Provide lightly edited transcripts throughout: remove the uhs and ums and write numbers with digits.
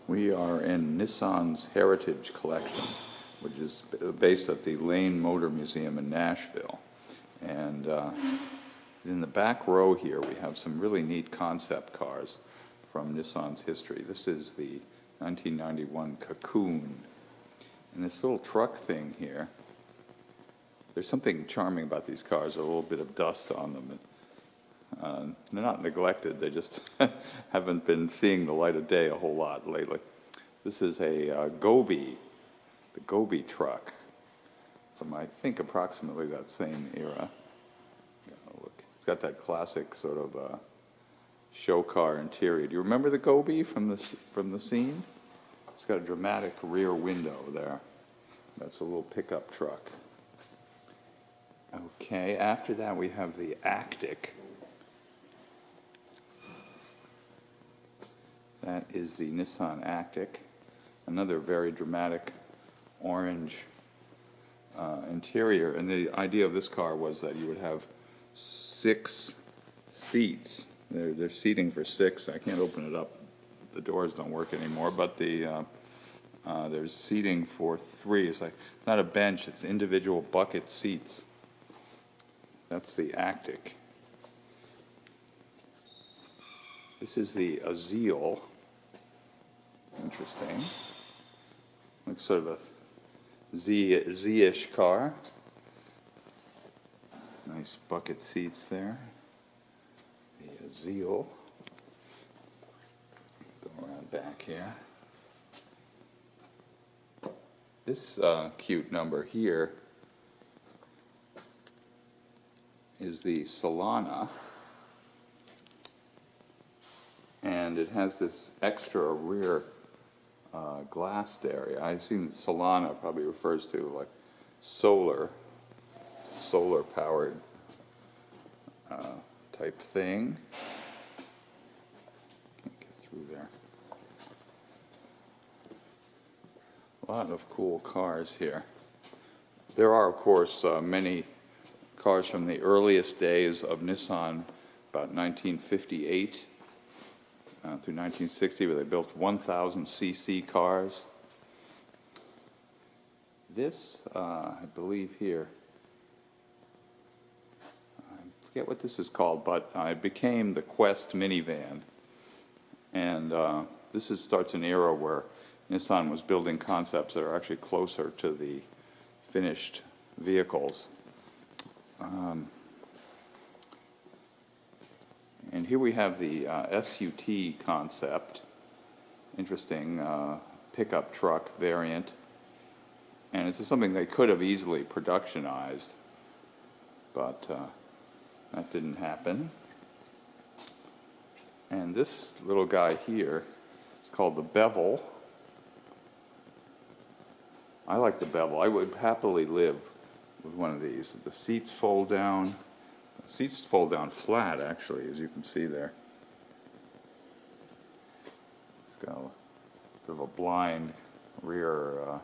We are in Nissan's Heritage Collection, which is based at the Lane Motor Museum in Nashville. And in the back row here, we have some really neat concept cars from Nissan's history. This is the 1991 Cajon. And this little truck thing here, there's something charming about these cars, a little bit of dust on them. They're not neglected, they just haven't been seeing the light of day a whole lot lately. This is a Gobi, the Gobi truck, from I think approximately that same era. Look, it's got that classic sort of show car interior. Do you remember the Gobi from the scene? It's got a dramatic rear window there. That's a little pickup truck. Okay, after that we have the Actic. That is the Nissan Actic, another very dramatic orange interior. And the idea of this car was that you would have 6 seats. They're seating for 6. I can't open it up. The doors don't work anymore, but there's seating for 3. It's like not a bench, it's individual bucket seats. That's the Actic. This is the Zeal. Interesting. Looks sort of a Z-ish car. Nice bucket seats there. The Zeal. Go around back here. This cute number here is the Solana. And it has this extra rear glassed area. I assume Solana probably refers to like solar powered type thing. Can't get through there. A lot of cool cars here. There are, of course, many cars from the earliest days of Nissan, about 1958 through 1960, where they built 1,000 cc cars. This, I believe here, I forget what this is called, but it became the Quest minivan. And this starts an era where Nissan was building concepts that are actually closer to the finished vehicles. And here we have the SUT concept, interesting pickup truck variant. And it's something they could have easily productionized, but that didn't happen. And this little guy here is called the Bevel. I like the Bevel. I would happily live with one of these. The seats fold down. The seats fold down flat, actually, as you can see there. It's got a bit of a blind rear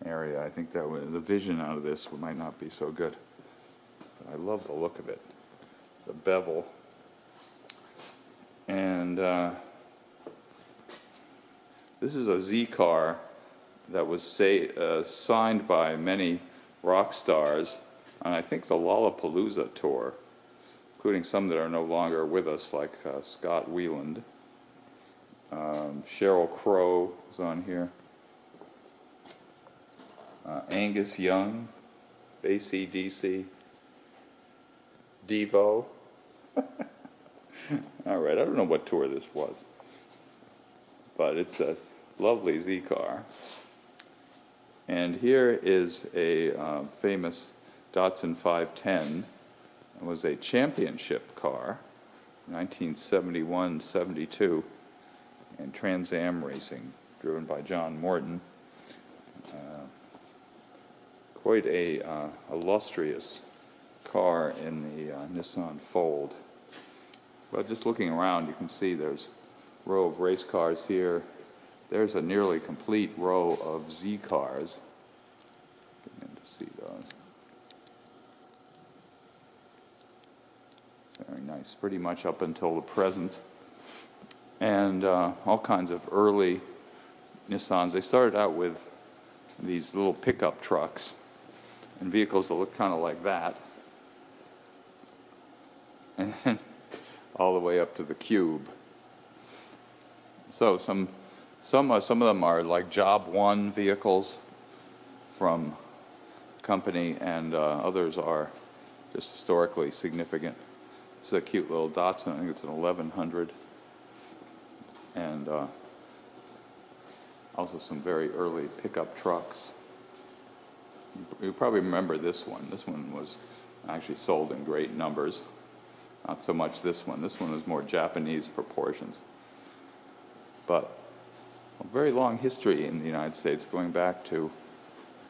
area. I think that the vision out of this might not be so good. But I love the look of it. The Bevel. And this is a Zcar that was signed by many rock stars on, I think, the Lollapalooza tour, including some that are no longer with us, like Scott Weiland. Sheryl Crow is on here. Angus Young, AC/DC, Devo. All right, I don't know what tour this was, but it's a lovely Zcar. And here is a famous Datsun 510. It was a championship car, 1971-72, in Trans Am racing, driven by John Morton. Quite a illustrious car in the Nissan Fold. But just looking around, you can see there's a row of race cars here. There's a nearly complete row of Zcars. Get in to see those. Very nice, pretty much up until the present. and all kinds of early Nissans. They started out with these little pickup trucks and vehicles that look kind of like that, and then all the way up to the Cube. So some of them are like Job 1 vehicles from company, and others are just historically significant. This is a cute little Datsun. I think it's an 1100, and also some very early pickup trucks. You probably remember this one. This one was actually sold in great numbers. Not so much this one. This one was more Japanese proportions. But a very long history in the United States, going back to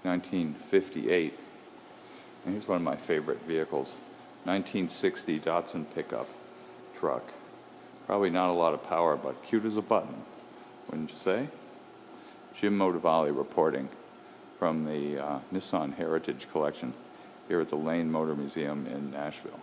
1958. And here's one of my favorite vehicles, 1960 Datsun pickup truck. Probably not a lot of power, but cute as a button, wouldn't you say? Jim Motivali reporting from the Nissan Heritage Collection here at the Lane Motor Museum in Nashville.